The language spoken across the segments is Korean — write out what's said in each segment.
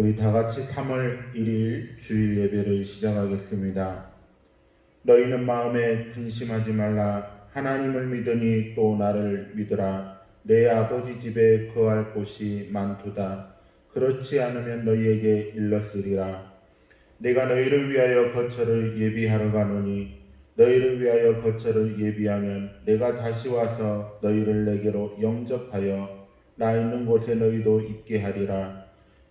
우리 다 같이 3월 1일 주일 예배를 시작하겠습니다. 너희는 마음에 근심하지 말라. 하나님을 믿으니 또 나를 믿으라. 내 아버지 집에 거할 곳이 많도다. 그렇지 않으면 너희에게 일렀으리라. 내가 너희를 위하여 거처를 예비하러 가노니 너희를 위하여 거처를 예비하면 내가 다시 와서 너희를 내게로 영접하여 나 있는 곳에 너희도 있게 하리라.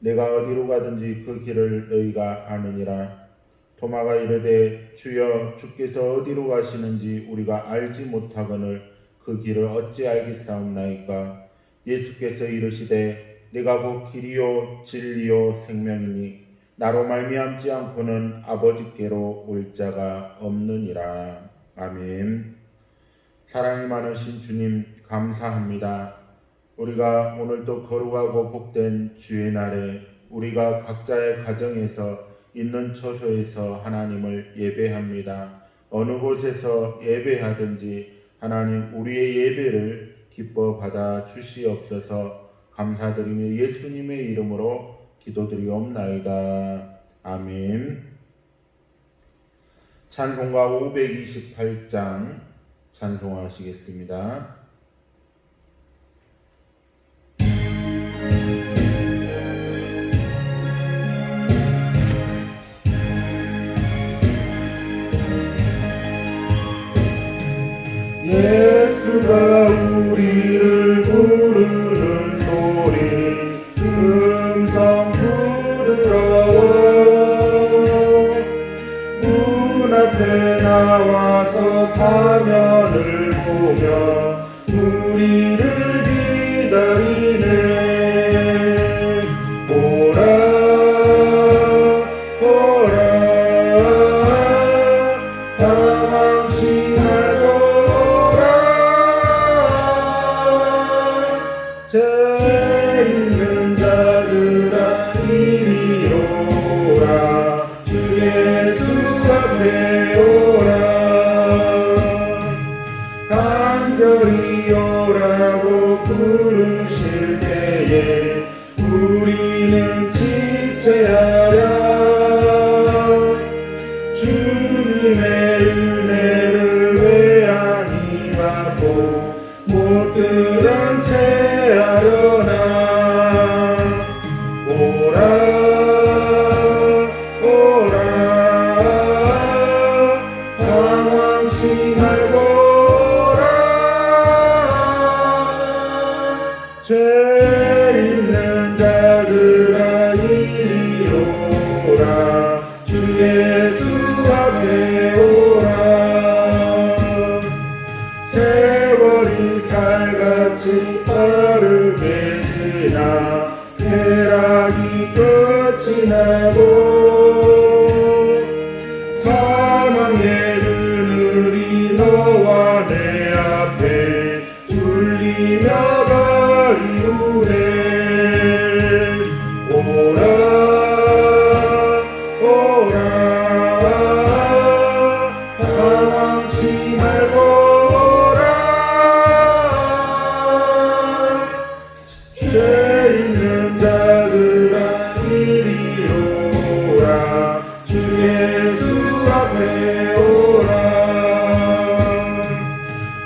내가 어디로 가든지 그 길을 너희가 아느니라. 도마가 이르되 주여 주께서 어디로 가시는지 우리가 알지 못하거늘 그 길을 어찌 알겠사옵나이까. 예수께서 이르시되 내가 곧 길이요 진리요 생명이니 나로 말미암지 않고는 아버지께로 올 자가 없느니라. 아멘. 사랑이 많으신 주님 감사합니다. 우리가 오늘도 거룩하고 복된 주의 날에 우리가 각자의 가정에서 있는 처소에서 하나님을 예배합니다. 어느 곳에서 예배하든지 하나님 우리의 예배를 기뻐 받아 주시옵소서. 감사드리며 예수님의 이름으로 기도드리옵나이다. 아멘. 찬송가 528장 찬송하시겠습니다. 예수가 우리를 부르는 소리 음성 부드러워 문 앞에 나와서 사면을 보며 우리를 기다리네. 오라 오라 당황치 말고 오라. 죄 있는 자들아 이리 오라. 주 예수 앞에 오라. 간절히 오라고 부르실 때에 우리는 지체하여 주님의 은혜를 왜 아니 받고 못 들은 채 하려나. 오라 오라 당황치 말고 오라. 죄 있는 자들아 이리 오라. 주 예수 앞에 오라. 세월이 살같이 빠르게 지나 쾌락이 끝이 나고 사망의 그늘이 너와 내 앞에 둘리며 가리우네. 오라 오라 당황치 말고 오라. 죄 있는 자들아 이리 오라. 주 예수 앞에 오라.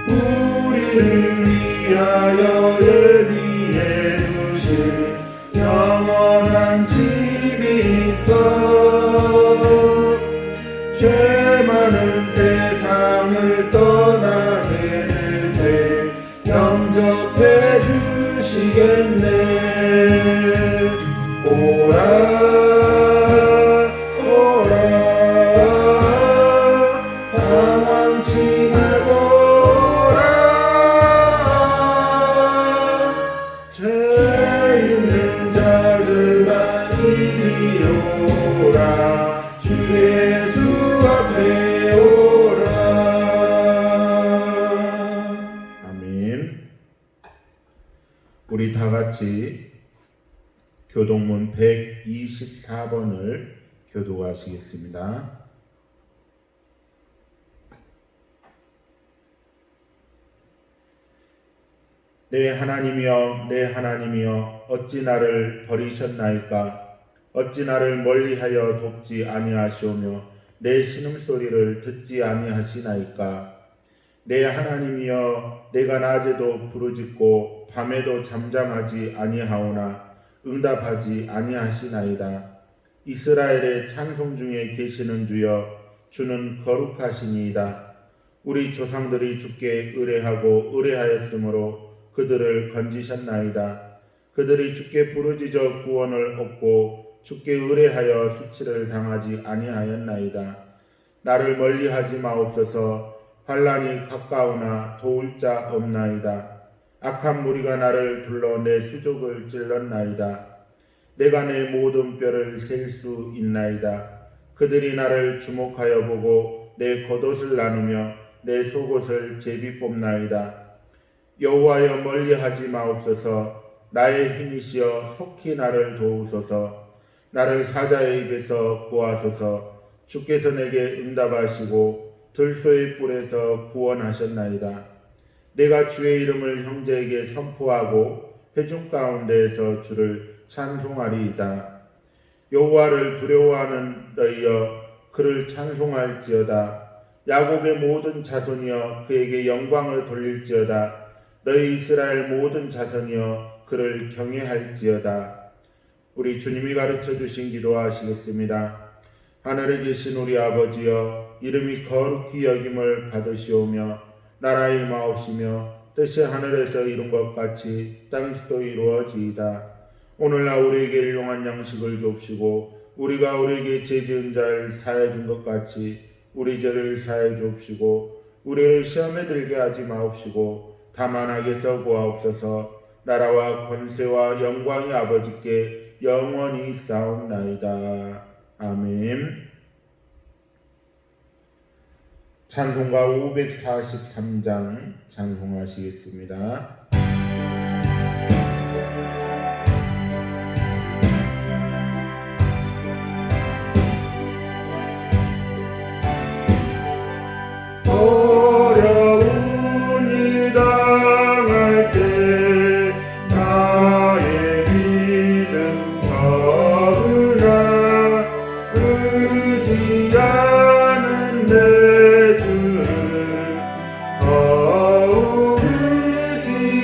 우리를 위하여 예비해 두신 영원한 집이 있어. 죄 많은 세상을 떠나게 될 때 영접해 주시겠네. 오라 오라 당황치 말고 오라. 죄 있는 자들아 이리 오라. 주 예수 앞에 오라. 아멘. 우리 다 같이 교동문 124번을 교도하시겠습니다. 내 하나님이여 내 하나님이여 어찌 나를 버리셨나이까. 어찌 나를 멀리하여 돕지 아니하시오며 내 신음소리를 듣지 아니하시나이까. 내 하나님이여, 내가 낮에도 부르짖고 밤에도 잠잠하지 아니하오나 응답하지 아니하시나이다. 이스라엘의 찬송 중에 계시는 주여, 주는 거룩하시니이다. 우리 조상들이 주께 의뢰하고 의뢰하였으므로 그들을 건지셨나이다. 그들이 주께 부르짖어 구원을 얻고 주께 의뢰하여 수치를 당하지 아니하였나이다. 나를 멀리하지 마옵소서. 환난이 가까우나 도울 자 없나이다. 악한 무리가 나를 둘러 내 수족을 찔렀나이다. 내가 내 모든 뼈를 셀 수 있나이다. 그들이 나를 주목하여 보고 내 겉옷을 나누며 내 속옷을 제비 뽑나이다. 여호와여, 멀리하지 마옵소서. 나의 힘이시여, 속히 나를 도우소서. 나를 사자의 입에서 구하소서. 주께서 내게 응답하시고 들소의 뿔에서 구원하셨나이다. 내가 주의 이름을 형제에게 선포하고 회중 가운데에서 주를 찬송하리이다. 여호와를 두려워하는 너희여, 그를 찬송할지어다. 야곱의 모든 자손이여, 그에게 영광을 돌릴지어다. 너희 이스라엘 모든 자손이여, 그를 경외할지어다. 우리 주님이 가르쳐 주신 기도하시겠습니다. 하늘에 계신 우리 아버지여, 이름이 거룩히 여김을 받으시오며 나라의 임하옵시며 뜻이 하늘에서 이룬 것 같이 땅에서도 이루어지이다. 오늘날 우리에게 일용할 양식을 줍시고 우리가 우리에게 죄 지은 자를 사하여 준 것 같이 우리 죄를 사하여 줍시고 우리를 시험에 들게 하지 마옵시고 다만 악에서 구하옵소서. 나라와 권세와 영광이 아버지께 영원히 싸움나이다. 아멘. 찬송가 543장 찬송하시겠습니다. 어려운 일 당할 때 나의 믿음 더으나 의지하는 내 주를 더욱 의지하리.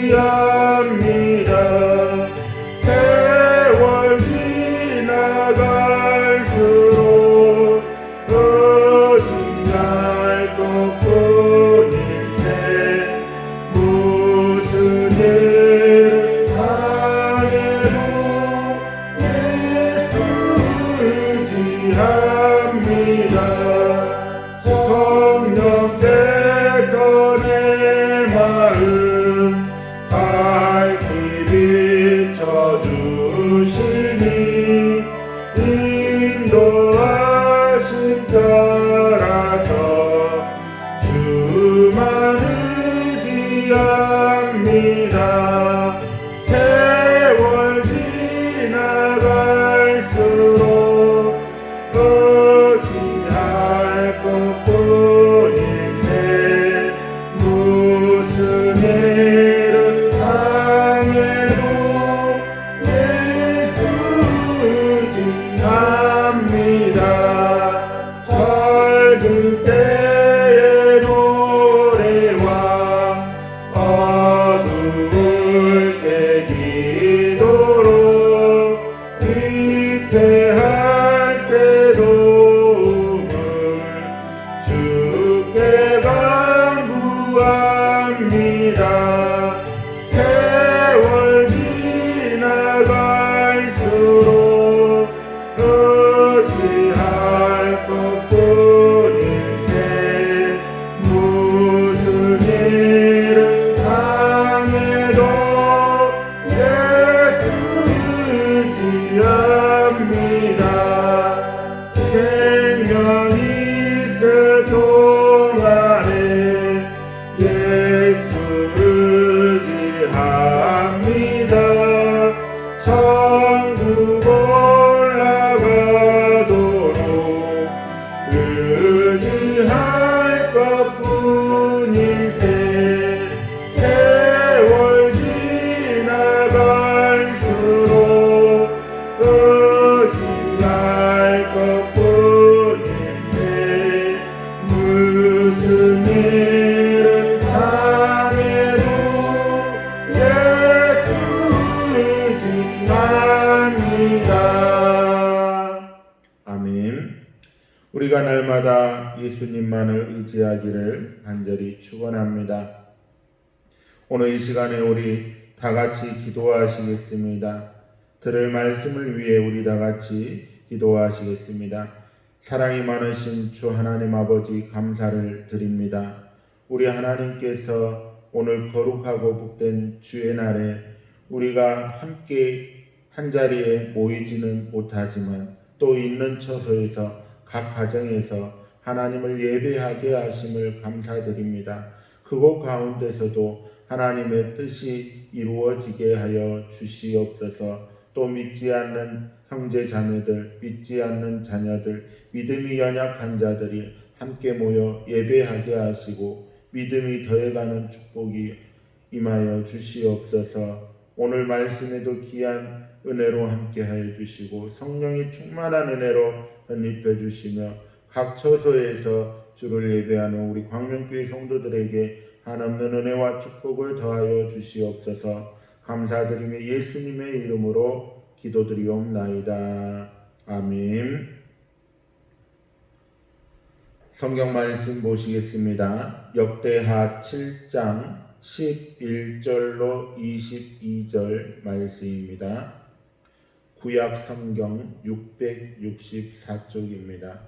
아멘. 우리가 날마다 예수님만을 의지하기를 간절히 축원합니다. 오늘 이 시간에 우리 다 같이 기도하시겠습니다. 들을 말씀을 위해 우리 다 같이 기도하시겠습니다. 사랑이 많으신 주 하나님 아버지 감사를 드립니다. 우리 하나님께서 오늘 거룩하고 복된 주의 날에 우리가 함께 한자리에 모이지는 못하지만 또 있는 처소에서 각 가정에서 하나님을 예배하게 하심을 감사드립니다. 그곳 가운데서도 하나님의 뜻이 이루어지게 하여 주시옵소서. 또 믿지 않는 형제 자매들, 믿지 않는 자녀들, 믿음이 연약한 자들이 함께 모여 예배하게 하시고 믿음이 더해가는 축복이 임하여 주시옵소서. 오늘 말씀에도 귀한 은혜로 함께하여 주시고 성령이 충만한 은혜로 덧입혀 주시며 각 처소에서 주를 예배하는 우리 광명교회 성도들에게 한없는 은혜와 축복을 더하여 주시옵소서. 감사드리며 예수님의 이름으로 기도드리옵나이다. 아멘. 성경 말씀 보시겠습니다. 역대하 7장 11절로 22절 말씀입니다. 구약 성경 664쪽입니다.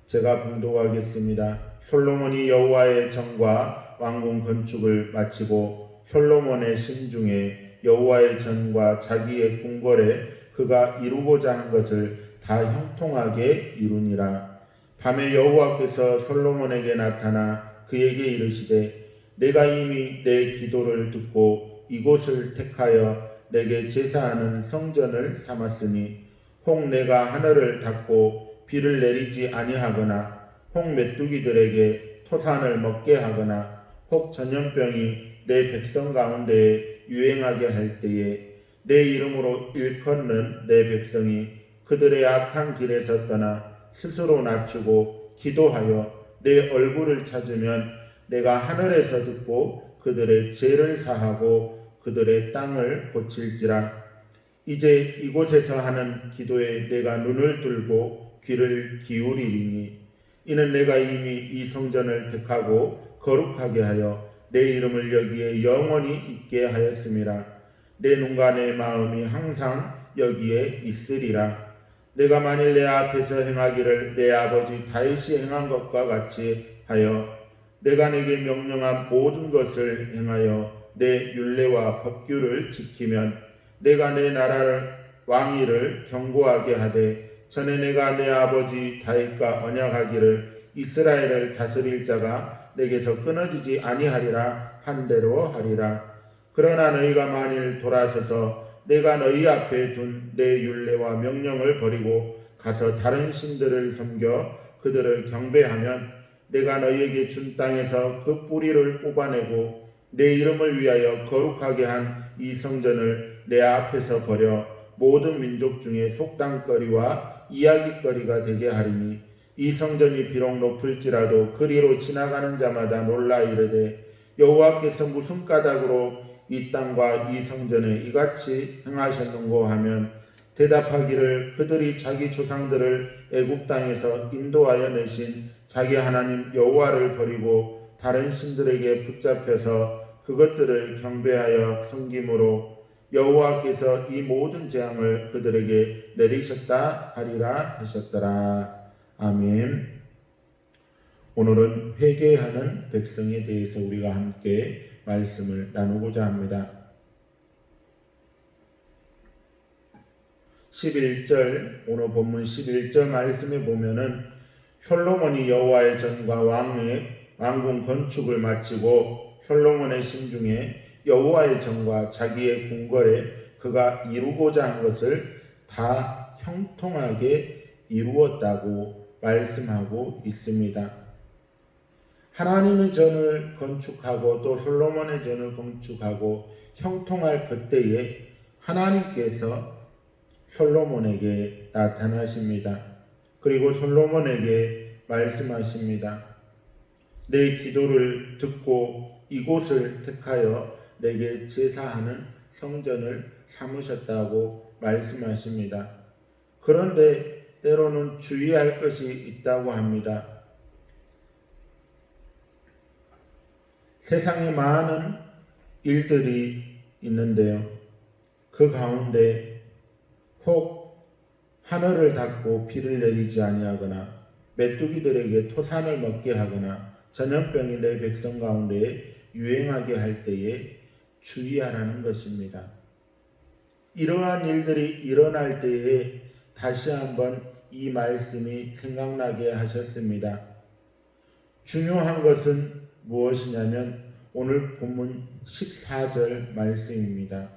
제가 봉독하겠습니다. 솔로몬이 여호와의 전과 왕궁 건축을 마치고 솔로몬의 심중에 여호와의 전과 자기의 궁궐에 그가 이루고자 한 것을 다 형통하게 이루니라. 밤에 여호와께서 솔로몬에게 나타나 그에게 이르시되 내가 이미 내 기도를 듣고 이곳을 택하여 내게 제사하는 성전을 삼았으니 혹 내가 하늘을 닫고 비를 내리지 아니하거나 혹 메뚜기들에게 토산을 먹게 하거나 혹 전염병이 내 백성 가운데에 유행하게 할 때에 내 이름으로 일컫는 내 백성이 그들의 악한 길에서 떠나 스스로 낮추고 기도하여 내 얼굴을 찾으면 내가 하늘에서 듣고 그들의 죄를 사하고 그들의 땅을 고칠지라. 이제 이곳에서 하는 기도에 내가 눈을 들고 귀를 기울이리니 이는 내가 이미 이 성전을 택하고 거룩하게 하여 내 이름을 여기에 영원히 있게 하였음이라. 내 눈과 내 마음이 항상 여기에 있으리라. 내가 만일 내 앞에서 행하기를 내 아버지 다윗이 행한 것과 같이 하여 내가 내게 명령한 모든 것을 행하여 내 율례와 법규를 지키면 내가 내 나라를 왕위를 견고하게 하되 전에 내가 내 아버지 다윗과 언약하기를 이스라엘을 다스릴 자가 내게서 끊어지지 아니하리라 한 대로 하리라. 그러나 너희가 만일 돌아서서 내가 너희 앞에 둔 내 율례와 명령을 버리고 가서 다른 신들을 섬겨 그들을 경배하면 내가 너희에게 준 땅에서 그 뿌리를 뽑아내고 내 이름을 위하여 거룩하게 한 이 성전을 내 앞에서 버려 모든 민족 중에 속담거리와 이야기거리가 되게 하리니 이 성전이 비록 높을지라도 그리로 지나가는 자마다 놀라 이르되 여호와께서 무슨 까닭으로 이 땅과 이 성전에 이같이 행하셨는고 하면 대답하기를 그들이 자기 조상들을 애굽 땅에서 인도하여 내신 자기 하나님 여호와를 버리고 다른 신들에게 붙잡혀서 그것들을 경배하여 섬김으로 여호와께서 이 모든 재앙을 그들에게 내리셨다 하리라 하셨더라. 아멘. 오늘은 회개하는 백성에 대해서 우리가 함께 말씀을 나누고자 합니다. 11절 오늘 본문 11절 말씀에 보면은 솔로몬이 여호와의 전과 왕궁 건축을 마치고 솔로몬의 심중에 여호와의 전과 자기의 궁궐에 그가 이루고자 한 것을 다 형통하게 이루었다고 말씀하고 있습니다. 하나님의 전을 건축하고 또 솔로몬의 전을 건축하고 형통할 그때에 하나님께서 솔로몬에게 나타나십니다. 그리고 솔로몬에게 말씀하십니다. 내 기도를 듣고 이곳을 택하여 내게 제사하는 성전을 삼으셨다고 말씀하십니다. 그런데 때로는 주의할 것이 있다고 합니다. 세상에 많은 일들이 있는데요. 그 가운데 혹 하늘을 닫고 비를 내리지 아니하거나 메뚜기들에게 토산을 먹게 하거나 전염병이 내 백성 가운데 유행하게 할 때에 주의하라는 것입니다. 이러한 일들이 일어날 때에 다시 한번 이 말씀이 생각나게 하셨습니다. 중요한 것은 무엇이냐면 오늘 본문 14절 말씀입니다.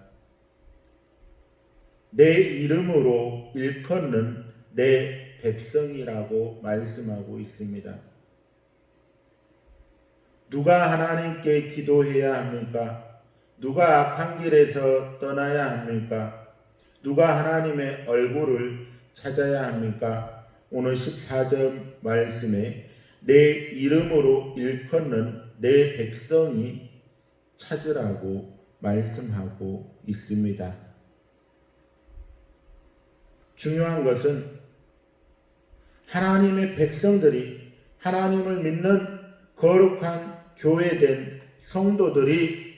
내 이름으로 일컫는 내 백성이라고 말씀하고 있습니다. 누가 하나님께 기도해야 합니까? 누가 악한 길에서 떠나야 합니까? 누가 하나님의 얼굴을 찾아야 합니까? 오늘 14절 말씀에 내 이름으로 일컫는 내 백성이 찾으라고 말씀하고 있습니다. 중요한 것은 하나님의 백성들이 하나님을 믿는 거룩한 교회된 성도들이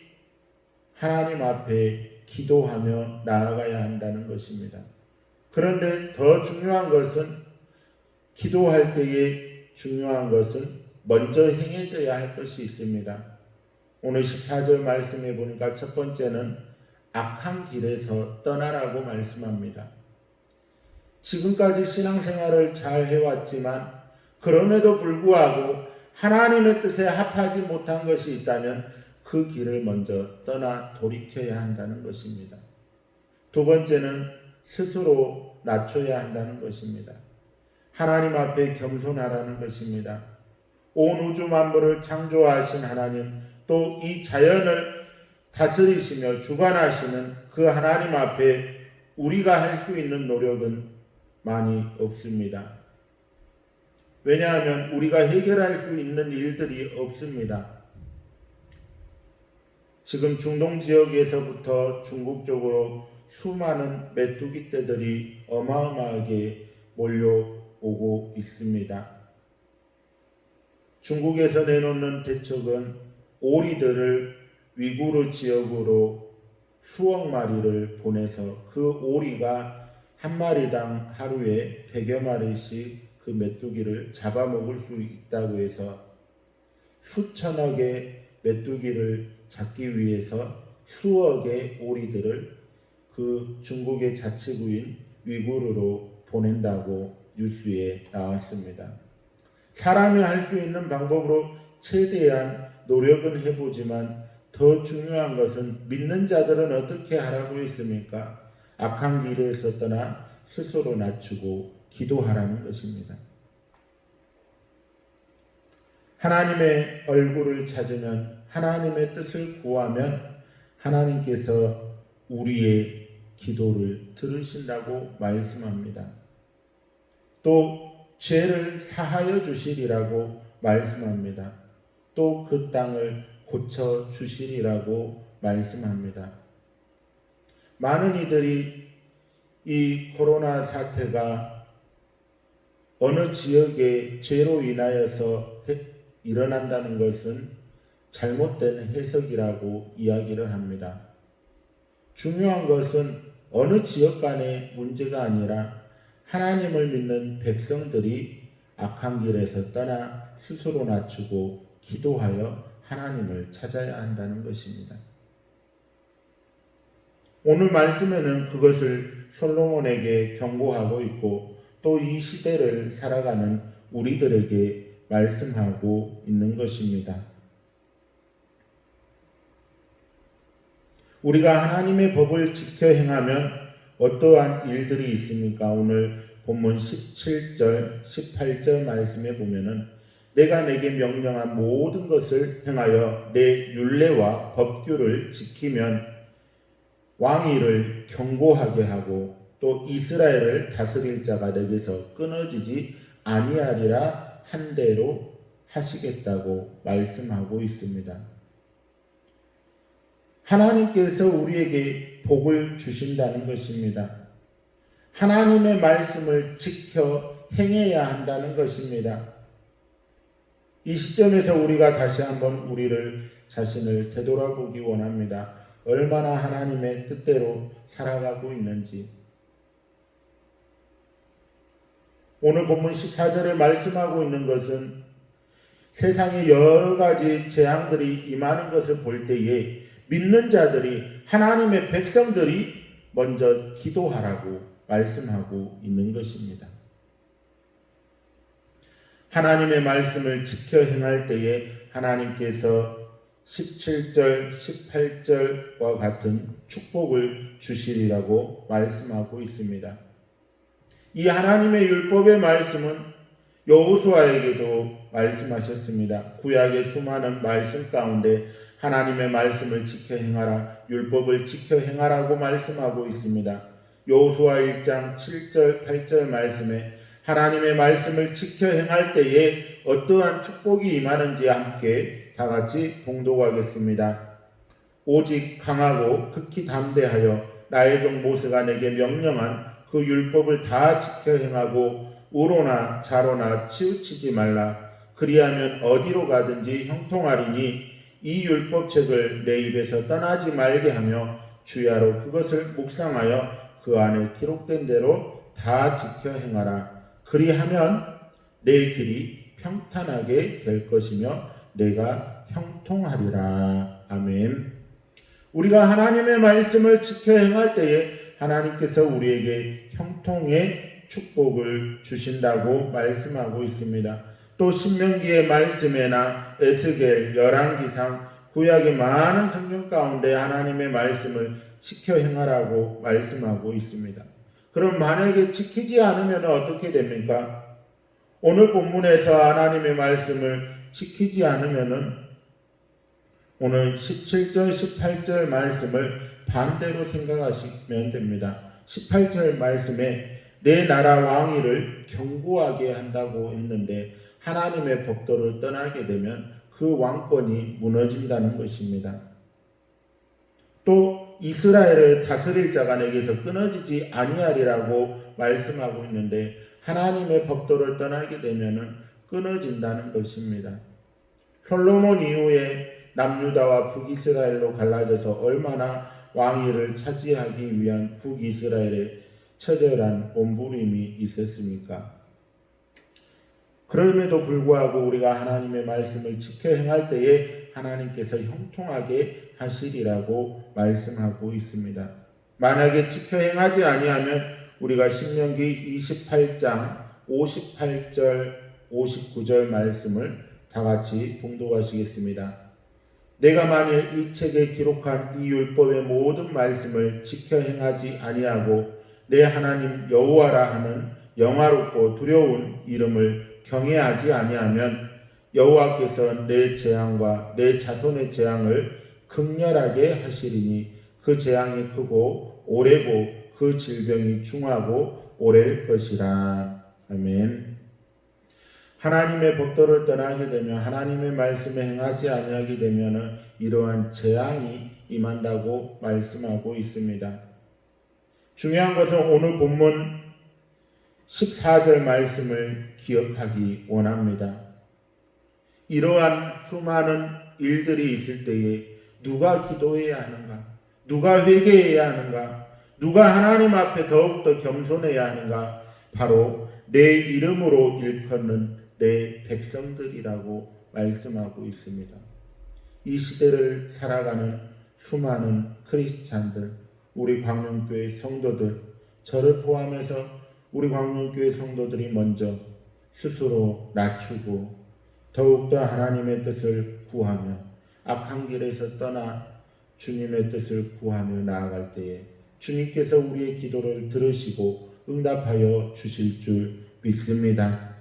하나님 앞에 기도하며 나아가야 한다는 것입니다. 그런데 더 중요한 것은 기도할 때에 중요한 것은 먼저 행해져야 할 것이 있습니다. 오늘 14절 말씀해 보니까 첫 번째는 악한 길에서 떠나라고 말씀합니다. 지금까지 신앙생활을 잘 해왔지만 그럼에도 불구하고 하나님의 뜻에 합하지 못한 것이 있다면 그 길을 먼저 떠나 돌이켜야 한다는 것입니다. 두 번째는 스스로 낮춰야 한다는 것입니다. 하나님 앞에 겸손하라는 것입니다. 온 우주 만물을 창조하신 하나님, 또 이 자연을 다스리시며 주관하시는 그 하나님 앞에 우리가 할 수 있는 노력은 많이 없습니다. 왜냐하면 우리가 해결할 수 있는 일들이 없습니다. 지금 중동 지역에서부터 중국 쪽으로 수많은 메뚜기 떼들이 어마어마하게 몰려오고 있습니다. 중국에서 내놓는 대책은 오리들을 위구르 지역으로 수억 마리를 보내서 그 오리가 한 마리당 하루에 100여 마리씩 그 메뚜기를 잡아먹을 수 있다고 해서 수천억의 메뚜기를 잡기 위해서 수억의 오리들을 그 중국의 자치구인 위구르로 보낸다고 뉴스에 나왔습니다. 사람이 할 수 있는 방법으로 최대한 노력은 해보지만 더 중요한 것은 믿는 자들은 어떻게 하라고 했습니까? 악한 길에서 떠나 스스로 낮추고 기도하라는 것입니다. 하나님의 얼굴을 찾으면 하나님의 뜻을 구하면 하나님께서 우리의 기도를 들으신다고 말씀합니다. 또 죄를 사하여 주시리라고 말씀합니다. 또 그 땅을 고쳐 주시리라고 말씀합니다. 많은 이들이 이 코로나 사태가 어느 지역의 죄로 인하여서 일어난다는 것은 잘못된 해석이라고 이야기를 합니다. 중요한 것은 어느 지역 간의 문제가 아니라 하나님을 믿는 백성들이 악한 길에서 떠나 스스로 낮추고 기도하여 하나님을 찾아야 한다는 것입니다. 오늘 말씀에는 그것을 솔로몬에게 경고하고 있고 또 이 시대를 살아가는 우리들에게 말씀하고 있는 것입니다. 우리가 하나님의 법을 지켜 행하면 어떠한 일들이 있습니까? 오늘 본문 17절, 18절 말씀에 보면은 내가 내게 명령한 모든 것을 행하여 내 율례와 법규를 지키면 왕위를 견고하게 하고 또 이스라엘을 다스릴 자가 내게서 끊어지지 아니하리라 한 대로 하시겠다고 말씀하고 있습니다. 하나님께서 우리에게 복을 주신다는 것입니다. 하나님의 말씀을 지켜 행해야 한다는 것입니다. 이 시점에서 우리가 다시 한번 우리를 자신을 되돌아보기 원합니다. 얼마나 하나님의 뜻대로 살아가고 있는지. 오늘 본문 14절에 말씀하고 있는 것은 세상에 여러 가지 재앙들이 임하는 것을 볼 때에 믿는 자들이, 하나님의 백성들이 먼저 기도하라고 말씀하고 있는 것입니다. 하나님의 말씀을 지켜 행할 때에 하나님께서 17절, 18절과 같은 축복을 주시리라고 말씀하고 있습니다. 이 하나님의 율법의 말씀은 여호수아에게도 말씀하셨습니다. 구약의 수많은 말씀 가운데 하나님의 말씀을 지켜 행하라, 율법을 지켜 행하라고 말씀하고 있습니다. 여호수아 1장 7절, 8절 말씀에 하나님의 말씀을 지켜 행할 때에 어떠한 축복이 임하는지 함께 다 같이 봉독하겠습니다. 오직 강하고 극히 담대하여 나의 종 모세가 내게 명령한 그 율법을 다 지켜 행하고 우로나 자로나 치우치지 말라. 그리하면 어디로 가든지 형통하리니 이 율법책을 내 입에서 떠나지 말게 하며 주야로 그것을 묵상하여 그 안에 기록된 대로 다 지켜 행하라. 그리하면 내 길이 평탄하게 될 것이며 내가 형통하리라. 아멘. 우리가 하나님의 말씀을 지켜 행할 때에 하나님께서 우리에게 형통의 축복을 주신다고 말씀하고 있습니다. 또 신명기의 말씀에나 에스겔, 열왕기상, 구약의 많은 성경 가운데 하나님의 말씀을 지켜 행하라고 말씀하고 있습니다. 그럼 만약에 지키지 않으면 어떻게 됩니까? 오늘 본문에서 하나님의 말씀을 지키지 않으면 오늘 17절, 18절 말씀을 반대로 생각하시면 됩니다. 18절 말씀에 내 나라 왕위를 견고하게 한다고 했는데 하나님의 법도를 떠나게 되면 그 왕권이 무너진다는 것입니다. 또 이스라엘을 다스릴 자가 내게서 끊어지지 아니하리라고 말씀하고 있는데 하나님의 법도를 떠나게 되면 끊어진다는 것입니다. 솔로몬 이후에 남유다와 북이스라엘로 갈라져서 얼마나 왕위를 차지하기 위한 북이스라엘의 처절한 몸부림이 있었습니까? 그럼에도 불구하고 우리가 하나님의 말씀을 지켜 행할 때에 하나님께서 형통하게 하시리라고 말씀하고 있습니다. 만약에 지켜 행하지 아니하면 우리가 신명기 28장 58절 59절 말씀을 다 같이 봉독하시겠습니다. 내가 만일 이 책에 기록한 이 율법의 모든 말씀을 지켜 행하지 아니하고 내 하나님 여호와라 하는 영화롭고 두려운 이름을 경외하지 아니하면 여호와께서 내 재앙과 내 자손의 재앙을 극렬하게 하시리니 그 재앙이 크고 오래고 그 질병이 중하고 오래일 것이라. 아멘. 하나님의 법도를 떠나게 되면 하나님의 말씀에 행하지 아니하게 되면 이러한 재앙이 임한다고 말씀하고 있습니다. 중요한 것은 오늘 본문 14절 말씀을 기억하기 원합니다. 이러한 수많은 일들이 있을 때에 누가 기도해야 하는가? 누가 회개해야 하는가? 누가 하나님 앞에 더욱더 겸손해야 하는가? 바로 내 이름으로 일컫는 내 백성들이라고 말씀하고 있습니다. 이 시대를 살아가는 수많은 크리스찬들, 우리 광명교회 성도들, 저를 포함해서 우리 광명교회 성도들이 먼저 스스로 낮추고 더욱더 하나님의 뜻을 구하며 악한 길에서 떠나 주님의 뜻을 구하며 나아갈 때에 주님께서 우리의 기도를 들으시고 응답하여 주실 줄 믿습니다.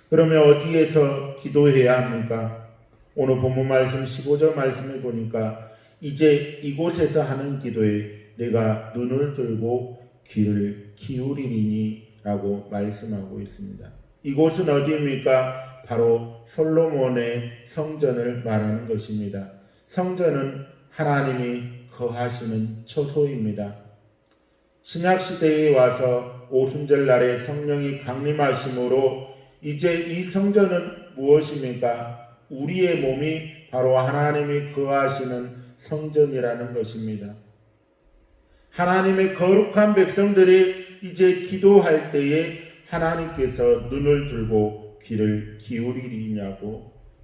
그러면 어디에서 기도해야 합니까? 오늘 본문 말씀 15절 말씀에 보니까 이제 이곳에서 하는 기도에 내가 눈을 들고 귀를 기울이리니 라고 말씀하고 있습니다. 이곳은 어디입니까? 바로 솔로몬의 성전을 말하는 것입니다. 성전은 하나님이 거하시는 처소입니다. 신약시대에 와서 오순절 날에 성령이 강림하심으로 이제 이 성전은 무엇입니까? 우리의 몸이 바로 하나님이 거하시는 성전이라는 것입니다. 하나님의 거룩한 백성들이 이제 기도할 때에 하나님께서 눈을 들고 귀를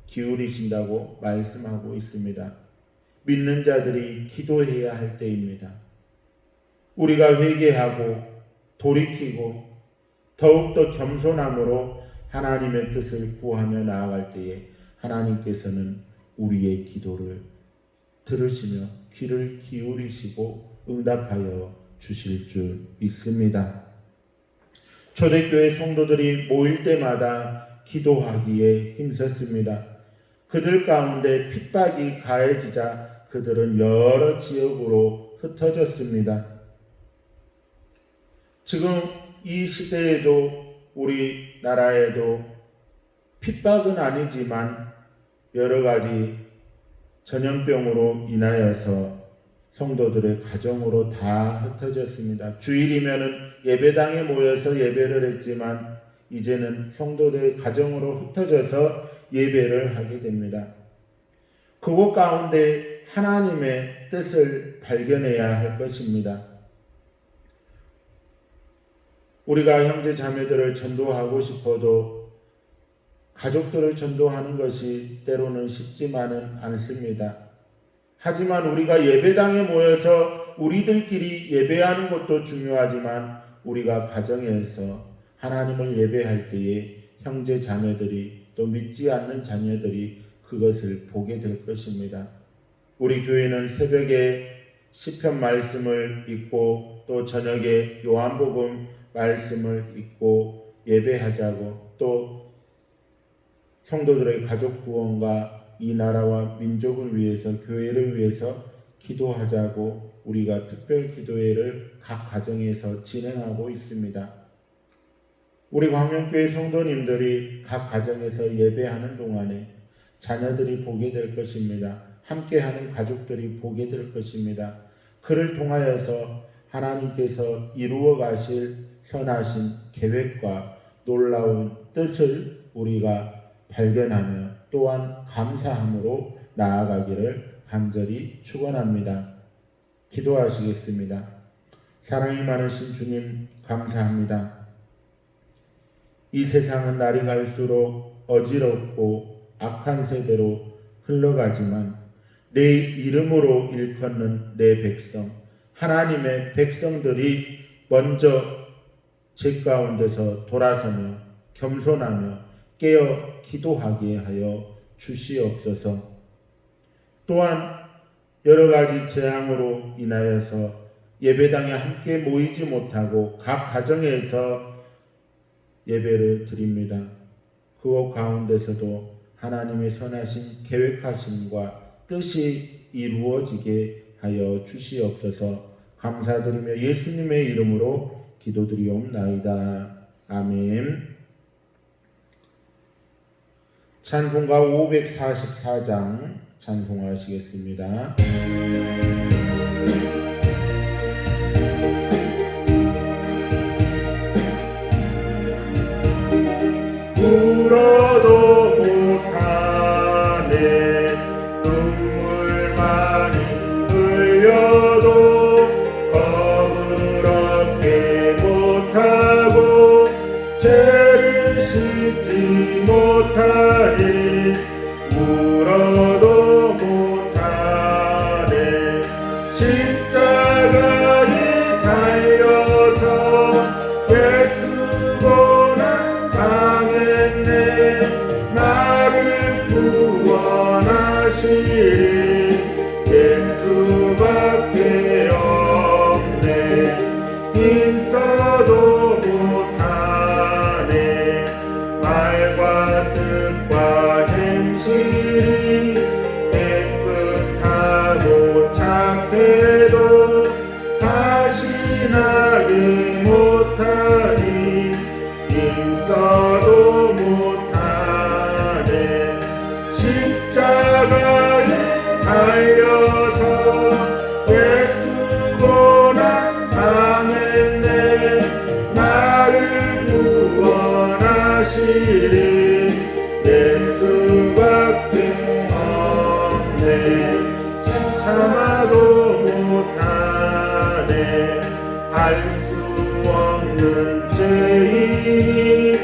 기울이신다고 말씀하고 있습니다. 믿는 자들이 기도해야 할 때입니다. 우리가 회개하고 돌이키고 더욱더 겸손함으로 하나님의 뜻을 구하며 나아갈 때에 하나님께서는 우리의 기도를 들으시며 귀를 기울이시고 응답하여 주실 줄 믿습니다. 초대교회 성도들이 모일 때마다 기도하기에 힘썼습니다. 그들 가운데 핍박이 가해지자 그들은 여러 지역으로 흩어졌습니다. 지금 이 시대에도 우리나라에도 핍박은 아니지만 여러 가지 전염병으로 인하여서 성도들의 가정으로 다 흩어졌습니다. 주일이면은 예배당에 모여서 예배를 했지만 이제는 성도들의 가정으로 흩어져서 예배를 하게 됩니다. 그곳 가운데 하나님의 뜻을 발견해야 할 것입니다. 우리가 형제 자매들을 전도하고 싶어도 가족들을 전도하는 것이 때로는 쉽지만은 않습니다. 하지만 우리가 예배당에 모여서 우리들끼리 예배하는 것도 중요하지만 우리가 가정에서 하나님을 예배할 때에 형제 자매들이 또 믿지 않는 자녀들이 그것을 보게 될 것입니다. 우리 교회는 새벽에 시편 말씀을 읽고 또 저녁에 요한복음 말씀을 읽고 예배하자고 또 성도들의 가족 구원과 이 나라와 민족을 위해서 교회를 위해서 기도하자고 우리가 특별 기도회를 각 가정에서 진행하고 있습니다. 우리 광명교회 성도님들이 각 가정에서 예배하는 동안에 자녀들이 보게 될 것입니다. 함께하는 가족들이 보게 될 것입니다. 그를 통하여서 하나님께서 이루어 가실 선하신 계획과 놀라운 뜻을 우리가 발견하며 또한 감사함으로 나아가기를 간절히 축원합니다. 기도하시겠습니다. 사랑이 많으신 주님 감사합니다. 이 세상은 날이 갈수록 어지럽고 악한 세대로 흘러가지만 내 이름으로 일컫는 내 백성, 하나님의 백성들이 먼저 제 가운데서 돌아서며 겸손하며 깨어 기도하게 하여 주시옵소서. 또한 여러 가지 재앙으로 인하여서 예배당에 함께 모이지 못하고 각 가정에서 예배를 드립니다. 그곳 가운데서도 하나님의 선하신 계획하심과 뜻이 이루어지게 하여 주시옵소서. 감사드리며 예수님의 이름으로 기도드리옵나이다. 아멘. 찬송가 544장 찬송하시겠습니다. 울어도 못하네 눈물 많이 흘려도 겁을 얻게 못하고 죄를 씻지 못하니 울어도 못하네 십자가에 달려서 예수보다 당했네 나를 구원하시리 예수밖에 없네 힘써도 못하네 말과 뜻과 행실이 깨끗하고 착해도 다신하게 못하니 힘써도 못하네 십자가에 달려서 참아도 못하네. 알 수 없는 죄인이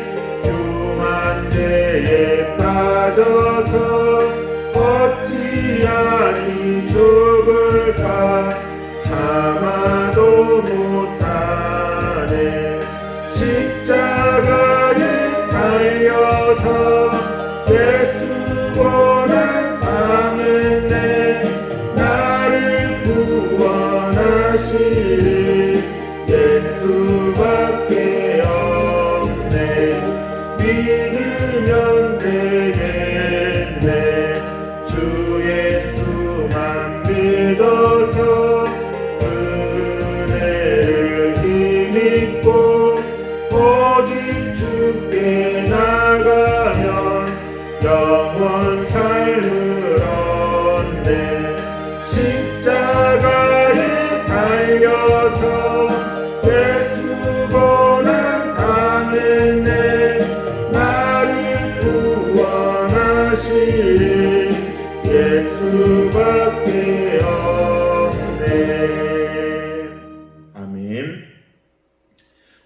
흉한 죄에 빠져서 어찌하니 죽을까. 참아도 못하네. 십자가에 달려서 예수 고난 당했네. 나를 구원하시리 예수밖에 없네. 믿으면 되겠네. 주 예수만 믿어서 은혜를 힘입고 오직 주께 나가면 영원 삶을 얻네. 십자가에 달려서 예수 고난 당했네. 나를 구원하시리 예수밖에 없네. 아멘.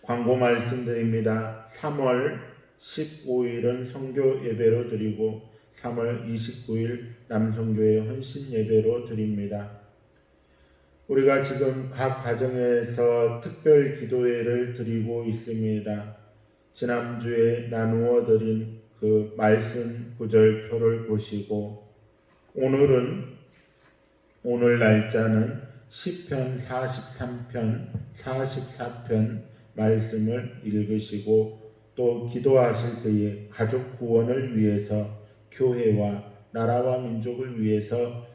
광고 말씀드립니다. 3월 15일은 선교 예배로 드리고 3월 29일 남성교회 헌신 예배로 드립니다. 우리가 지금 각 가정에서 특별 기도회를 드리고 있습니다. 지난주에 나누어 드린 그 말씀 구절표를 보시고 오늘 날짜는 시편 43편, 44편 말씀을 읽으시고 또 기도하실 때에 가족 구원을 위해서 교회와 나라와 민족을 위해서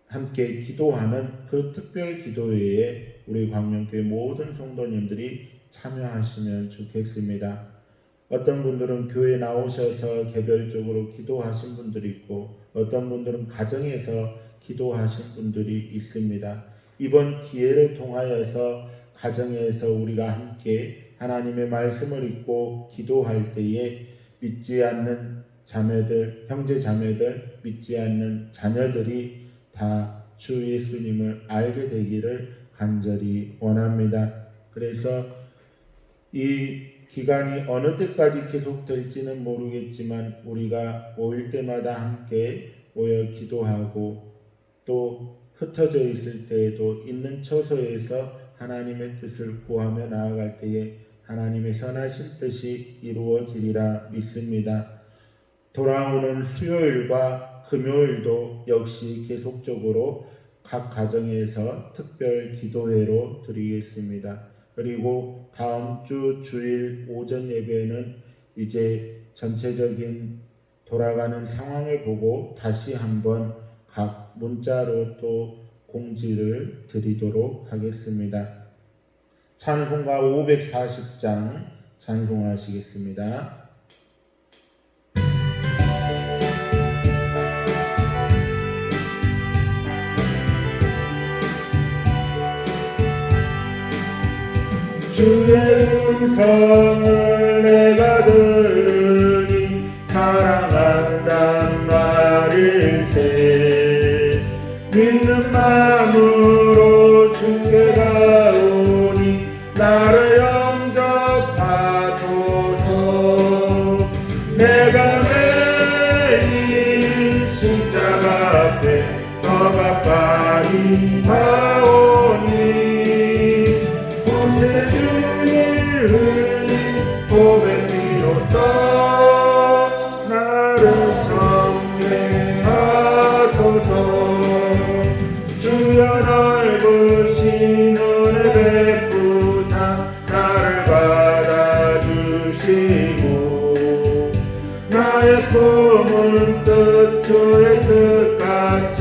함께 기도하는 그 특별 기도회에 우리 광명교회 모든 성도님들이 참여하시면 좋겠습니다. 어떤 분들은 교회 나오셔서 개별적으로 기도하신 분들이 있고 어떤 분들은 가정에서 기도하신 분들이 있습니다. 이번 기회를 통하여서 가정에서 우리가 함께 하나님의 말씀을 읽고 기도할 때에 믿지 않는 자매들, 형제 자매들, 믿지 않는 자녀들이 다 주 예수님을 알게 되기를 간절히 원합니다. 그래서 이 기간이 어느 때까지 계속될지는 모르겠지만 우리가 모일 때마다 함께 모여 기도하고 또 흩어져 있을 때에도 있는 처소에서 하나님의 뜻을 구하며 나아갈 때에 하나님의 선하신 뜻이 이루어지리라 믿습니다. 돌아오는 수요일과 금요일도 역시 계속적으로 각 가정에서 특별 기도회로 드리겠습니다. 그리고 다음 주 주일 오전 예배는 이제 전체적인 돌아가는 상황을 보고 다시 한번 각 문자로 또 공지를 드리도록 하겠습니다. 찬송가 540장 찬송하시겠습니다. 주의 음성을 내가 들으니 사랑한단 말일세. 믿는 마음으로 주께 가오니 나를 영접하소서. 내가 매일 십자가 앞에 더 가까이 가오니 고백 비로소 나를 정죄하소서. 주여 넓으신 은혜 베푸사 나를 받아주시고 나의 품은 뜻 주의 뜻같이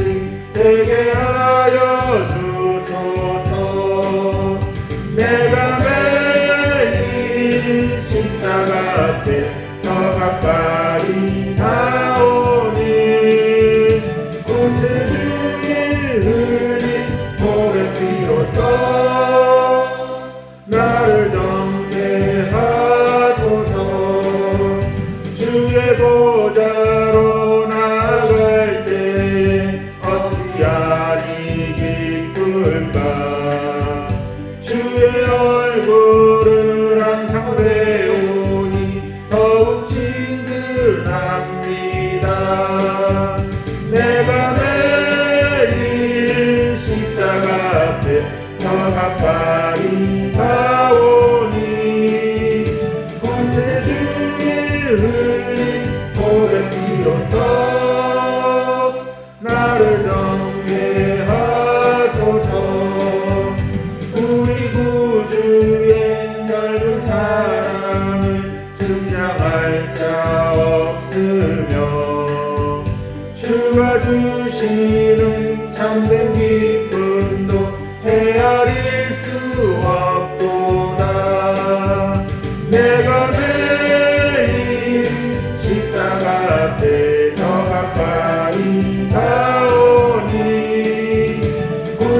되게 하여 주소서. 내가 십자가 앞에 더 가까이 나오니 구세주의 흘린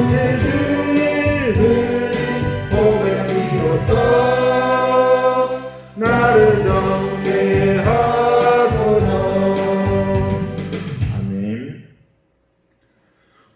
내 주님을 고백으로써 나를 정케 하소서. 아멘.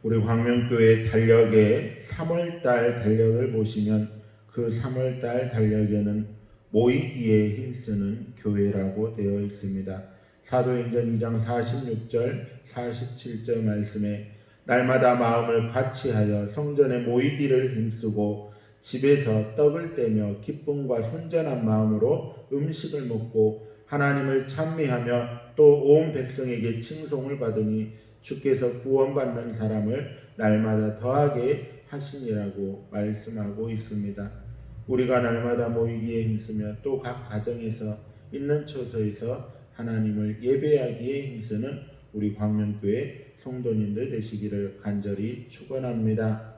우리 광명교회 달력의 3월달 달력을 보시면 그 3월달 달력에는 모이기에 힘쓰는 교회라고 되어 있습니다. 사도행전 2장 46절 47절 말씀에 날마다 마음을 같이하여 성전에 모이기를 힘쓰고 집에서 떡을 떼며 기쁨과 순전한 마음으로 음식을 먹고 하나님을 찬미하며 또 온 백성에게 칭송을 받으니 주께서 구원받는 사람을 날마다 더하게 하시니라고 말씀하고 있습니다. 우리가 날마다 모이기에 힘쓰며 또 각 가정에서 있는 처소에서 하나님을 예배하기에 힘쓰는 우리 광명교회 성도님들 되시기를 간절히 축원합니다.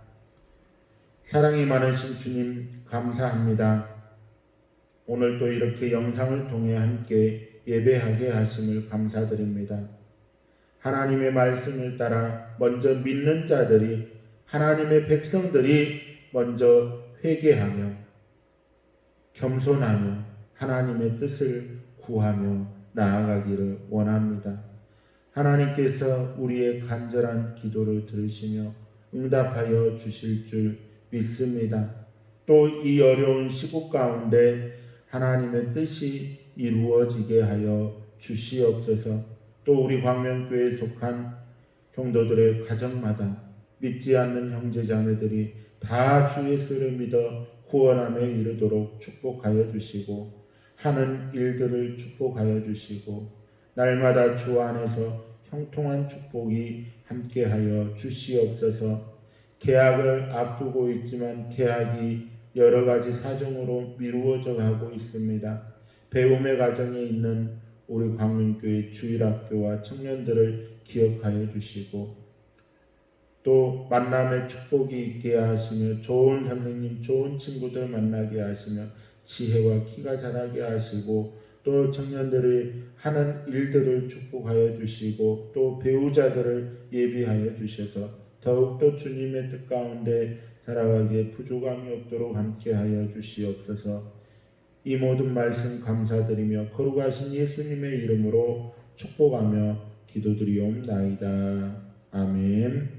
사랑이 많으신 주님 감사합니다. 오늘 또 이렇게 영상을 통해 함께 예배하게 하심을 감사드립니다. 하나님의 말씀을 따라 먼저 믿는 자들이, 하나님의 백성들이 먼저 회개하며 겸손하며 하나님의 뜻을 구하며 나아가기를 원합니다. 하나님께서 우리의 간절한 기도를 들으시며 응답하여 주실 줄 믿습니다. 또 이 어려운 시국 가운데 하나님의 뜻이 이루어지게 하여 주시옵소서. 또 우리 광명교회에 속한 성도들의 가정마다 믿지 않는 형제자매들이 다 주 예수를 믿어 구원함에 이르도록 축복하여 주시고 하는 일들을 축복하여 주시고 날마다 주 안에서 형통한 축복이 함께하여 주시옵소서. 계약을 앞두고 있지만 계약이 여러 가지 사정으로 미루어져 가고 있습니다. 배움의 과정에 있는 우리 광명교회 주일학교와 청년들을 기억하여 주시고 또 만남의 축복이 있게 하시며 좋은 선생님, 좋은 친구들 만나게 하시며 지혜와 키가 자라게 하시고 또 청년들이 하는 일들을 축복하여 주시고 또 배우자들을 예비하여 주셔서 더욱더 주님의 뜻 가운데 살아가기에 부족함이 없도록 함께하여 주시옵소서. 이 모든 말씀 감사드리며 거룩하신 예수님의 이름으로 축복하며 기도드리옵나이다. 아멘.